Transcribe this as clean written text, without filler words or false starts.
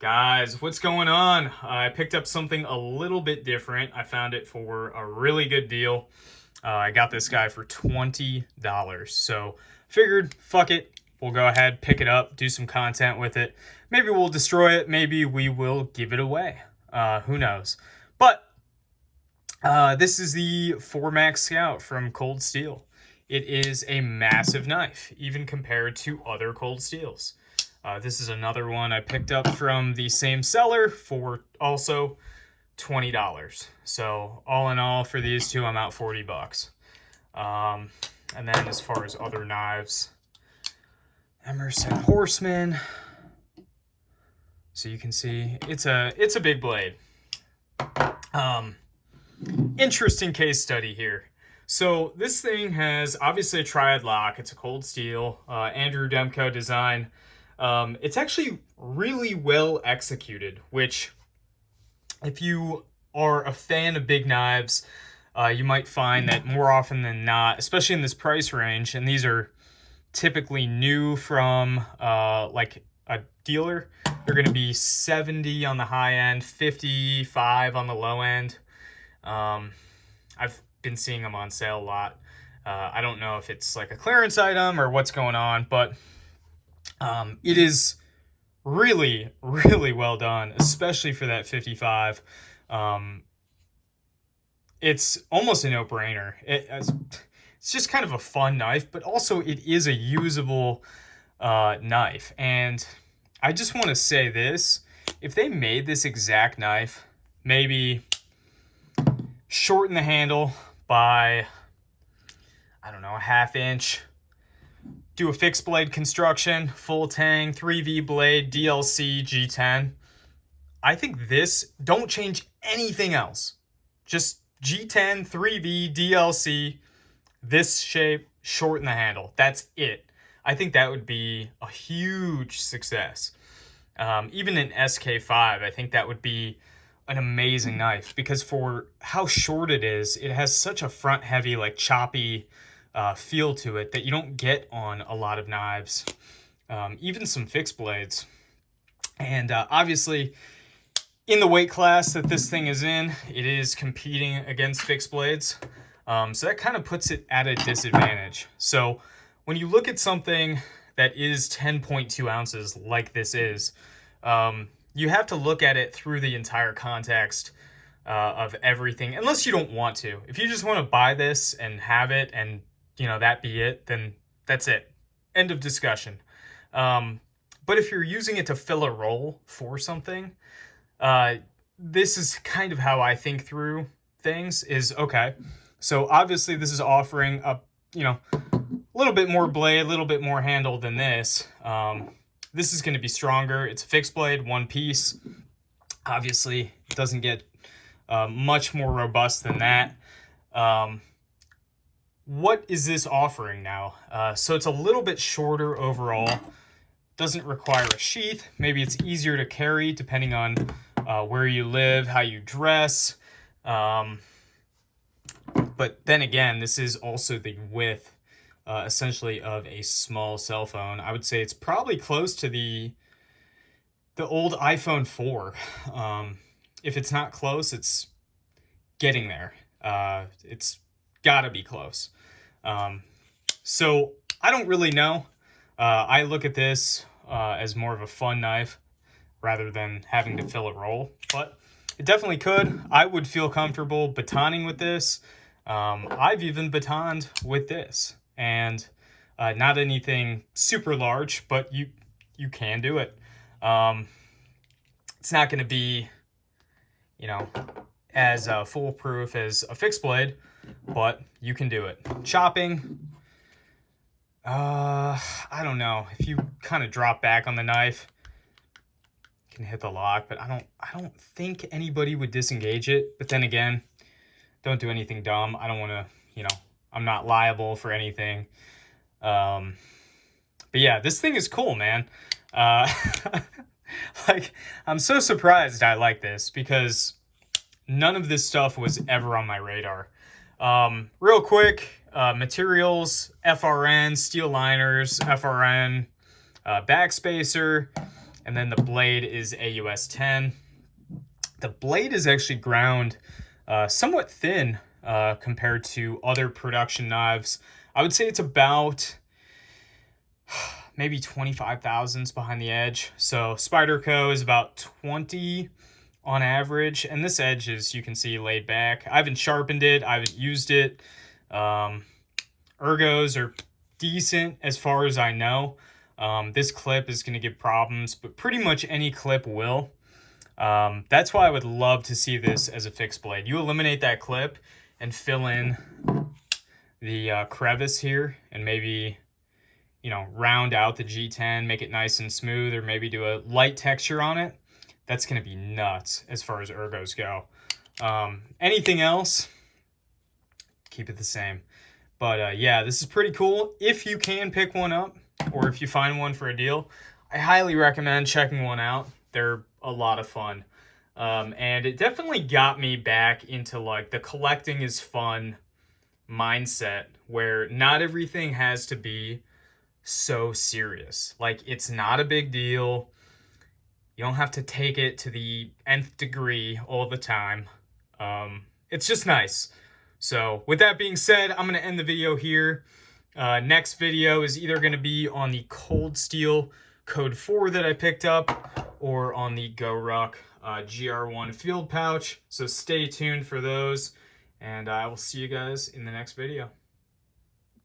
Guys, what's going on? I picked up something a little bit different. I found it for a really good deal. I got this guy for $20. So figured, fuck it. We'll go ahead, pick it up, do some content with it. Maybe we'll destroy it. Maybe we will give it away. Who knows? But this is the 4MAX Scout from Cold Steel. It is a massive knife, even compared to other Cold Steels. This is another one I picked up from the same seller for also $20. So all in all, for these two, I'm out $40. And then as far as other knives, Emerson Horseman. So you can see it's a big blade. Interesting case study here. So this thing has obviously a triad lock. It's a Cold Steel, Andrew Demko design. It's actually really well executed, which if you are a fan of big knives, you might find that more often than not, especially in this price range, and these are typically new from like a dealer, they're going to be 70 on the high end, 55 on the low end. I've been seeing them on sale a lot. I don't know if it's like a clearance item or what's going on, but it is really, really well done, especially for that 55. It's almost a no-brainer. It's just kind of a fun knife, but also it is a usable knife. And I just want to say this. If they made this exact knife, maybe shorten the handle by, I don't know, a ½ inch, do a fixed blade construction, full tang, 3V blade, DLC, G10. I think this, don't change anything else. Just G10, 3V, DLC, this shape, shorten the handle. That's it. I think that would be a huge success. Even an SK5, I think that would be an amazing knife, because for how short it is, it has such a front heavy, like choppy feel to it that you don't get on a lot of knives, even some fixed blades. And obviously in the weight class that this thing is in, it is competing against fixed blades. So that kind of puts it at a disadvantage. So when you look at something that is 10.2 ounces like this is, you have to look at it through the entire context of everything, unless you don't want to. If you just want to buy this and have it and, you know, that be it, then that's it. End of discussion. But if you're using it to fill a role for something, this is kind of how I think through things is, okay, so obviously this is offering a, you know, a little bit more blade, a little bit more handle than this. This is going to be stronger. It's a fixed blade, one piece. Obviously, it doesn't get much more robust than that. What is this offering now? So it's a little bit shorter overall. Doesn't require a sheath. Maybe it's easier to carry depending on where you live, how you dress. But then again, this is also the width essentially of a small cell phone. I would say it's probably close to the old iPhone 4. If it's not close, it's getting there. It's gotta be close. So I don't really know. I look at this as more of a fun knife rather than having to fill a roll, but it definitely could. I would feel comfortable batoning with this. I've even batoned with this, and not anything super large, but you can do it. It's not going to be, you know, as foolproof as a fixed blade, but you can do it. Chopping, I don't know. If you kind of drop back on the knife, you can hit the lock, but I don't think anybody would disengage it. But then again, don't do anything dumb. I don't want to, you know, I'm not liable for anything. But yeah, this thing is cool, man. Like, I'm so surprised I like this, because none of this stuff was ever on my radar. Real quick, materials, FRN, steel liners, FRN, backspacer, And then the blade is AUS 10. The blade is actually ground somewhat thin compared to other production knives. I would say it's about maybe 25 thousandths behind the edge. So Spyderco is about 20 on average, and this edge is, you can see, laid back. I haven't sharpened it, I haven't used it. Ergos are decent as far as I know. This clip is going to give problems, but pretty much any clip will. That's why I would love to see this as a fixed blade. You eliminate that clip and fill in the crevice here, and maybe, you know, round out the G10, make it nice and smooth, or maybe do a light texture on it. That's going to be nuts as far as ergos go. Anything else, keep it the same. But yeah, this is pretty cool. If you can pick one up, or if you find one for a deal, I highly recommend checking one out. They're a lot of fun. And it definitely got me back into like the collecting is fun mindset, where not everything has to be so serious. Like, it's not a big deal. You don't have to take it to the nth degree all the time. It's just nice. So with that being said, I'm going to end the video here. Next video is either going to be on the Cold Steel Code 4 that I picked up, or on the GoRuck GR1 field pouch. So stay tuned for those, and I will see you guys in the next video.